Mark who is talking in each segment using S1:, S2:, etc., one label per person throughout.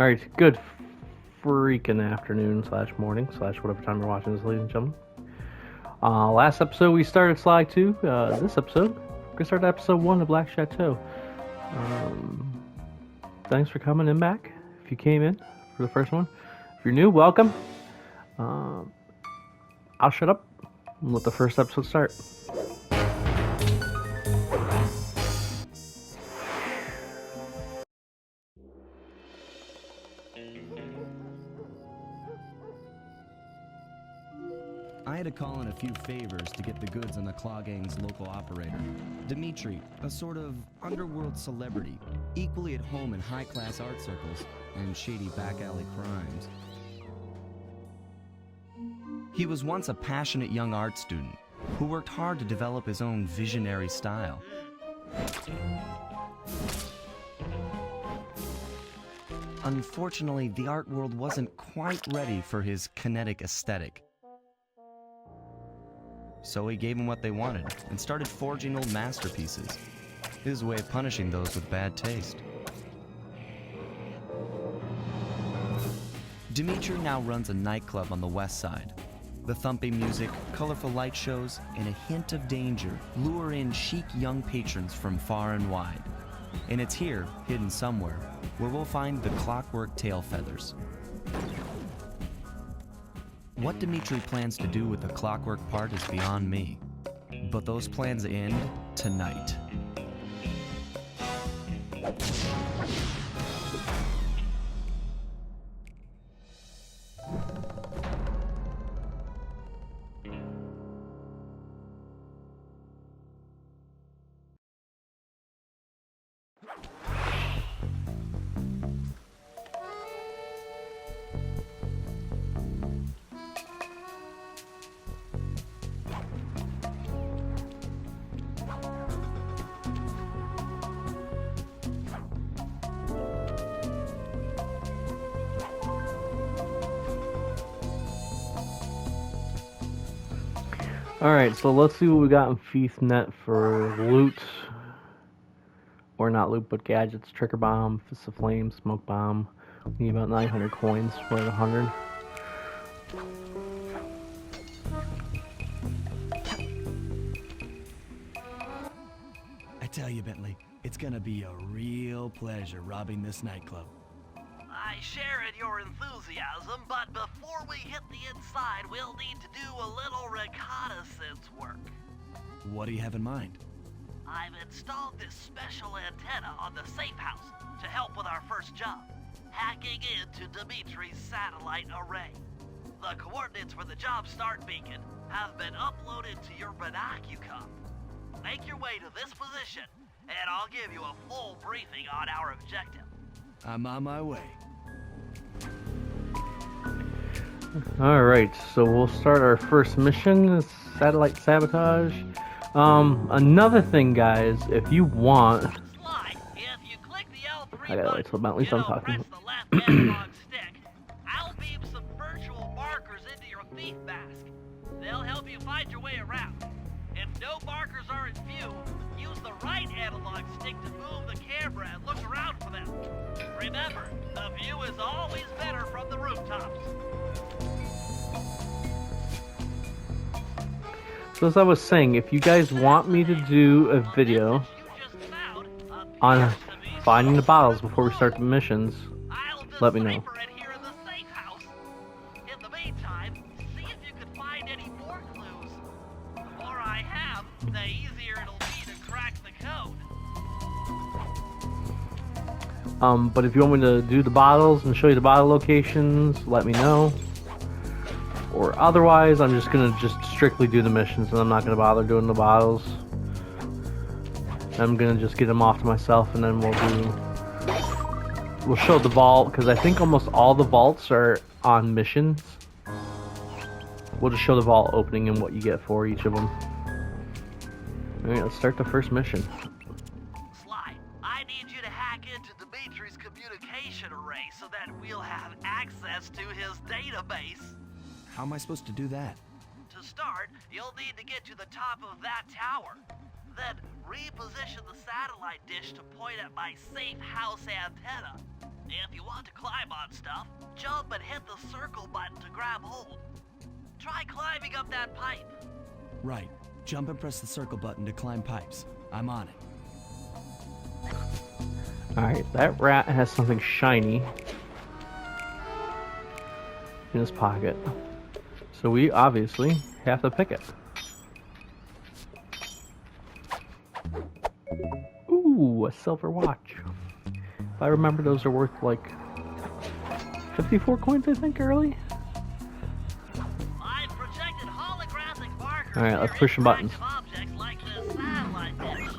S1: Alright, good freaking afternoon / morning / whatever time you're watching this, ladies and gentlemen. Last episode we started Sly 2. This episode, we're gonna start episode 1 of Black Chateau. Thanks for coming in back. If you came in for the first one. If you're new, welcome. I'll shut up and let the first episode start.
S2: I had to call in a few favors to get the goods on the Claw Gang's local operator, Dimitri, a sort of underworld celebrity, equally at home in high-class art circles and shady back-alley crimes. He was once a passionate young art student who worked hard to develop his own visionary style. Unfortunately, the art world wasn't quite ready for his kinetic aesthetic. So he gave them what they wanted and started forging old masterpieces, his way of punishing those with bad taste. Dimitri now runs a nightclub on the west side. The thumping music, colorful light shows, and a hint of danger lure in chic young patrons from far and wide. And it's here, hidden somewhere, where we'll find the clockwork tail feathers. What Dimitri plans to do with the clockwork part is beyond me, but those plans end tonight.
S1: Alright, so let's see what we got in FiefNet for loot. Or not loot, but gadgets. Trigger bomb, fist of flame, smoke bomb. We need about 900 coins. We're at 100.
S3: I tell you, Bentley, it's gonna be a real pleasure robbing this nightclub.
S4: I share in your enthusiasm, but before we hit the inside, we'll need to do a little reconnaissance work.
S3: What do you have in mind?
S4: I've installed this special antenna on the safe house to help with our first job, hacking into Dimitri's satellite array. The coordinates for the job start beacon have been uploaded to your binocucom. Make your way to this position, and I'll give you a full briefing on our objective.
S3: I'm on my way.
S1: Alright, so we'll start our first mission, satellite sabotage. Another thing, guys, if you want...
S4: Sly, if you click the L3
S1: I gotta wait till about at least I'm talking.
S4: press the left analog stick, I'll beam some virtual markers into your thief mask. They'll help you find your way around. If no markers are in view, use the right analog stick to move the camera and look around for them. Remember, the view is always better from the rooftops.
S1: So as I was saying, if you guys want me to do a video on finding the bottles before we start the missions, let me know.
S4: In the meantime, see if you can find any more clues. The more I have, the easier it'll be to crack the code.
S1: But if you want me to do the bottles and show you the bottle locations, let me know. Or otherwise, I'm just gonna strictly do the missions, and I'm not gonna bother doing the bottles. I'm gonna just get them off to myself, and then we'll show the vault, because I think almost all the vaults are on missions. We'll just show the vault opening and what you get for each of them. Alright, let's start the first mission.
S4: Sly, I need you to hack into Dimitri's communication array so that we'll have access to his database.
S3: How am I supposed to do that?
S4: To start, you'll need to get to the top of that tower. Then reposition the satellite dish to point at my safe house antenna. If you want to climb on stuff, jump and hit the circle button to grab hold. Try climbing up that pipe.
S3: Right. Jump and press the circle button to climb pipes. I'm on it.
S1: Alright, that rat has something shiny in his pocket. So we obviously have to pick it. Ooh, a silver watch. If I remember, those are worth like 54 coins, I think, early.
S4: I've projected holographic markers.
S1: All right, let's
S4: near
S1: push some buttons.
S4: interactive objects like this satellite dish.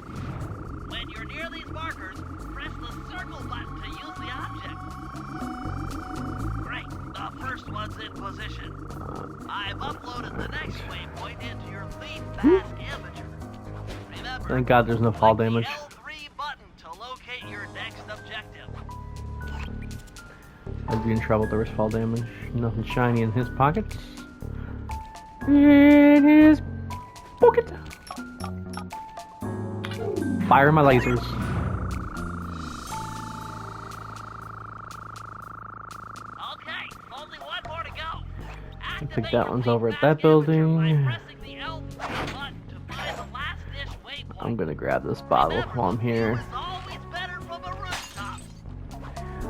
S4: When you're near these markers, press the circle button to use the object. Great, the first one's in position. I've uploaded the next waypoint into your Thief Mask imager. Remember,
S1: Thank God there's no fall
S4: click
S1: damage.
S4: the L3 button to locate your next objective.
S1: I'd be in trouble. There was fall damage. Nothing shiny in his pockets. In his pocket. Fire my lasers.
S4: Okay, only one more to go.
S1: I think that one's over at that building. I'm gonna grab this bottle while I'm here.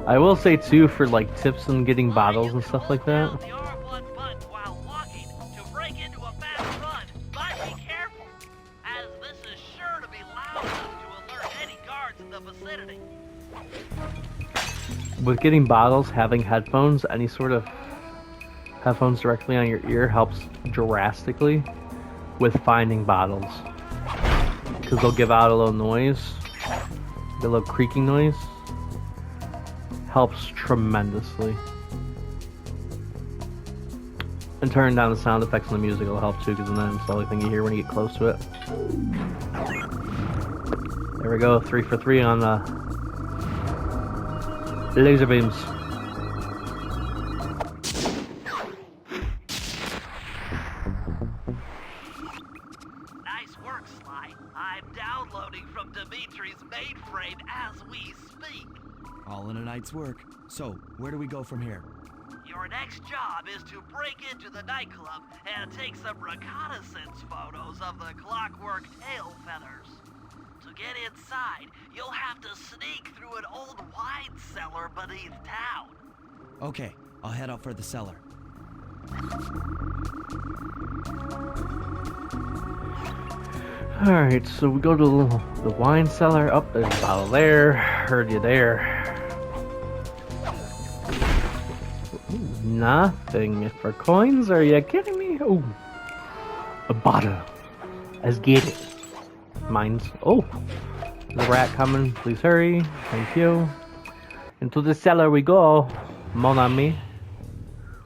S1: I will say too, for like tips on getting bottles and stuff like that. With getting bottles, having headphones, any sort of headphones directly on your ear helps drastically with finding bottles. Because they'll give out a little noise, a little creaking noise. Helps tremendously. And turning down the sound effects and the music will help too, because then it's the only thing you hear when you get close to it. There we go, 3 for 3 on the laser beams.
S4: Nice work, Sly. I'm downloading from Dimitri's mainframe as we speak.
S3: All in a night's work. So, where do we go from here?
S4: Your next job is to break into the nightclub and take some reconnaissance photos of the clockwork tail feathers. To get inside, you'll have to sneak through an old wine cellar beneath town.
S3: Okay, I'll head out for the cellar.
S1: Alright, so we go to the wine cellar. Oh, there's a bottle there. Heard you there. Ooh, nothing for coins? Are you kidding me? Oh, a bottle. Let's get it. Mine's. Oh, the rat coming. Please hurry. Thank you. Into the cellar we go. Mon ami.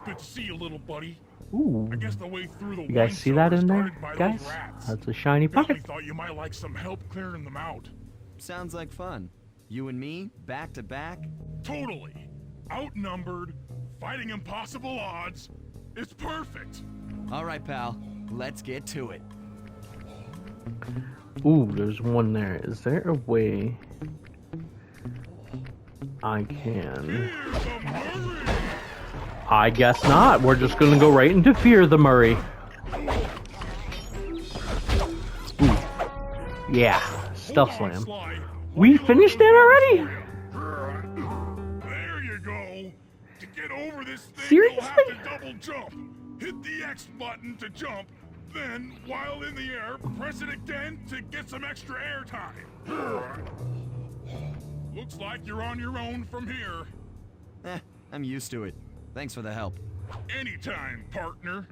S5: Good to see you, little buddy.
S1: Ooh.
S5: I guess the way through the
S1: You guys
S5: wine
S1: see that
S5: cellar
S1: in there,
S5: started by
S1: guys?
S5: those rats.
S1: That's a shiny
S5: Billy
S1: pocket.
S5: thought you might like some help clearing them out.
S2: Sounds like fun. You and me, back to back?
S5: Totally. Outnumbered, fighting impossible odds. It's perfect.
S3: All right, pal. Let's get to it.
S1: Ooh, there's one there. Is there a way I can?
S5: Here's the Murray.
S1: I guess not. We're just gonna go right into Fear the Murray. Ooh. Yeah, stuff
S5: Hold on,
S1: slam.
S5: Sly.
S1: We
S5: Let me
S1: finished
S5: look
S1: that already?
S5: There you go. To get over this thing,
S1: Seriously?
S5: you'll have to double jump. Hit the X button to jump. Then, while in the air, press it again to get some extra air time. Looks like you're on your own from here.
S2: I'm used to it. Thanks for the help.
S5: Anytime, partner.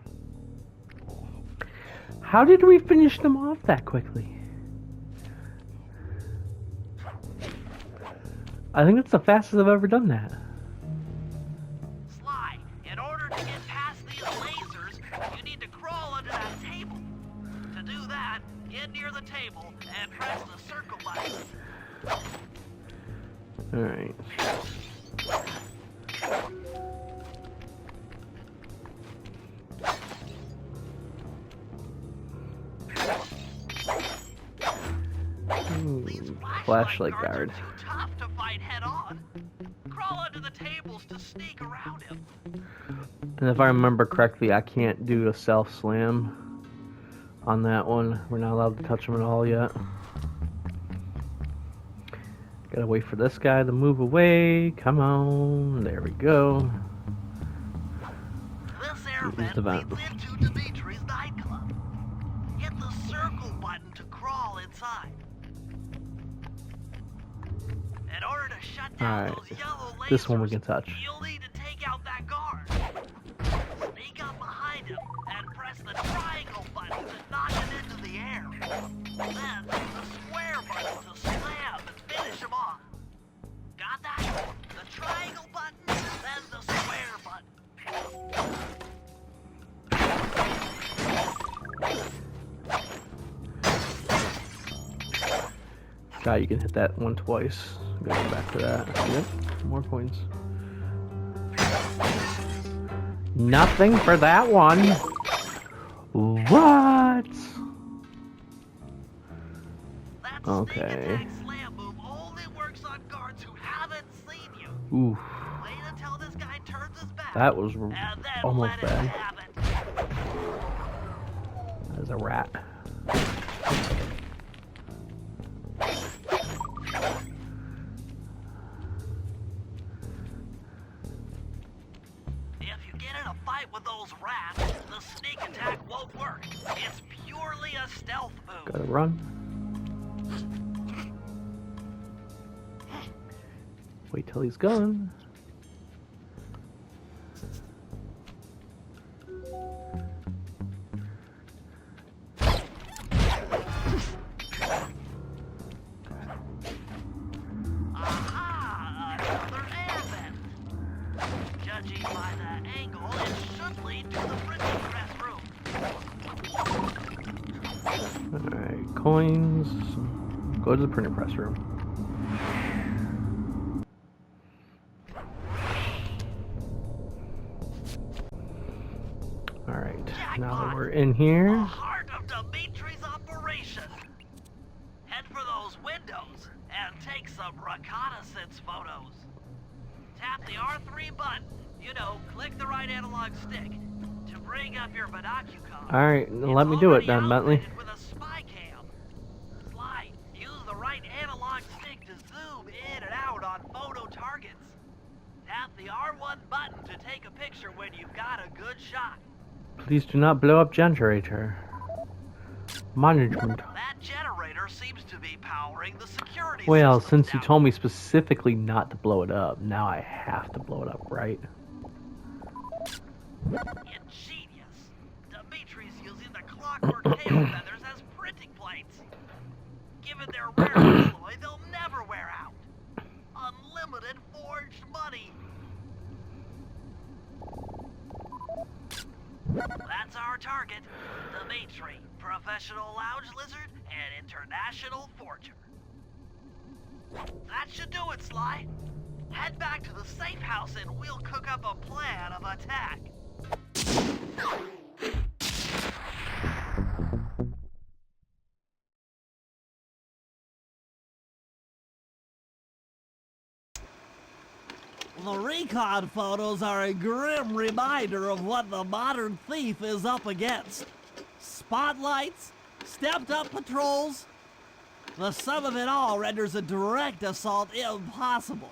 S1: How did we finish them off that quickly? I think that's the fastest I've ever done that.
S4: Sly, in order to get past these lasers, you need to crawl under that table. To do that, get near the table and press the circle button.
S1: Alright.
S4: These
S1: Flashlight guard.
S4: are too tough to fight head on. crawl under the tables to sneak around him.
S1: And if I remember correctly, I can't do a self slam on that one. We're not allowed to touch him at all yet. Gotta wait for this guy to move away. Come on. There we go.
S4: This air vent leads into Dimitri's nightclub. Hit the circle button to crawl inside. In order to shut down
S1: Alright,
S4: those yellow lasers,
S1: this one we can touch.
S4: you'll need to take out that guard. Sneak up behind him and press the triangle button to knock him into the air. Then the square button to slam and finish him off. Got that? The triangle button, then the square button.
S1: God, you can hit that one twice. Going back to that. Yep, more points. Nothing for that one. What?
S4: That
S1: Okay.
S4: sneak attack slam move only works on guards who haven't seen you.
S1: Oof.
S4: Wait until this guy turns his back.
S1: That was
S4: and then
S1: almost
S4: let him
S1: bad.
S4: have it.
S1: That is a rat.
S4: If you get in a fight with those rats, the sneak attack won't work. It's purely a stealth move.
S1: Gotta run. Wait till he's gone.
S4: Aha! Another air vent. Judging by the angle, it should lead to the printing press room.
S1: Alright, coins. Go to the printer press room. Alright, now that we're in
S4: The
S1: here.
S4: heart of Dimitri's operation. Head for those windows and take some reconnaissance photos. Tap the R3 button, click the right analog stick to bring up your binocular.
S1: Alright, let me do it then, Bentley.
S4: With a spy cam. Sly, use the right analog stick to zoom in and out on photo targets. Tap the R1 button to take a picture when you've got a good shot.
S1: Please do not blow up generator. Management.
S4: That generator seems to be powering the security
S1: Well,
S4: system
S1: since you
S4: down.
S1: told me specifically not to blow it up, now I have to blow it up, right?
S4: Ingenious. Dimitri's using the clockwork tail feathers as printing plates. Given their rare alloy, they'll never wear out. Unlimited forged money. That's our target. Dimitri, professional lounge lizard and international forger. That should do it, Sly. Head back to the safe house and we'll cook up a plan of attack.
S6: The recon photos are a grim reminder of what the modern thief is up against. Spotlights, stepped-up patrols. The sum of it all renders a direct assault impossible.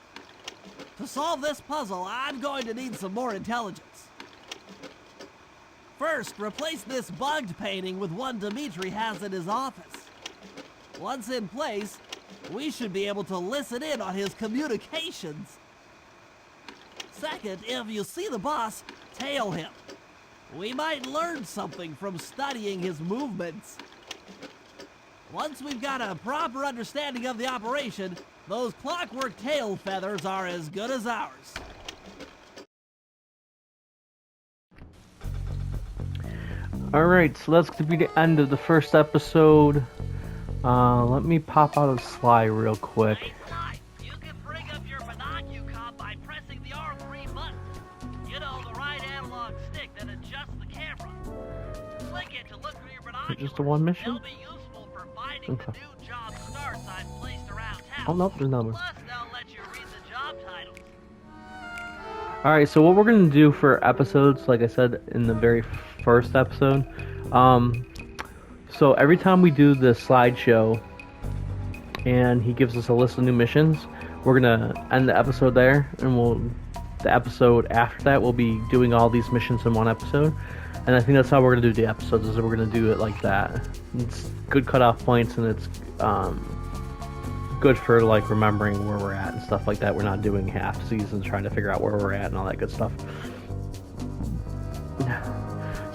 S6: To solve this puzzle, I'm going to need some more intelligence. First, replace this bugged painting with one Dimitri has in his office. Once in place, we should be able to listen in on his communications. Second, if you see the boss, tail him. We might learn something from studying his movements. Once we've got a proper understanding of the operation, those clockwork tail feathers are as good as ours.
S1: Alright, so that's going to be the end of the first episode. Let me pop out of Sly real quick.
S4: Hey, Sly, you can bring up your binocular by pressing the R3 button. The right analog stick that adjusts the camera. Click it to look for your binoculars.
S1: Just the one mission?
S4: They'll be useful for finding the
S1: Okay.
S4: new job starts I've placed around town.
S1: Oh, nope, there's another one.
S4: Plus, they'll let you read the job titles.
S1: Alright, so what we're going to do for episodes, like I said in the very first episode, so every time we do the slideshow and he gives us a list of new missions, we're going to end the episode there, and the episode after that we'll be doing all these missions in one episode. And I think that's how we're going to do the episodes, is we're going to do it like that. It's good cutoff points, and it's good for like remembering where we're at and stuff like that. We're not doing half seasons trying to figure out where we're at and all that good stuff.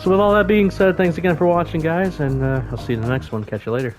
S1: So with all that being said, thanks again for watching, guys, and I'll see you in the next one. Catch you later.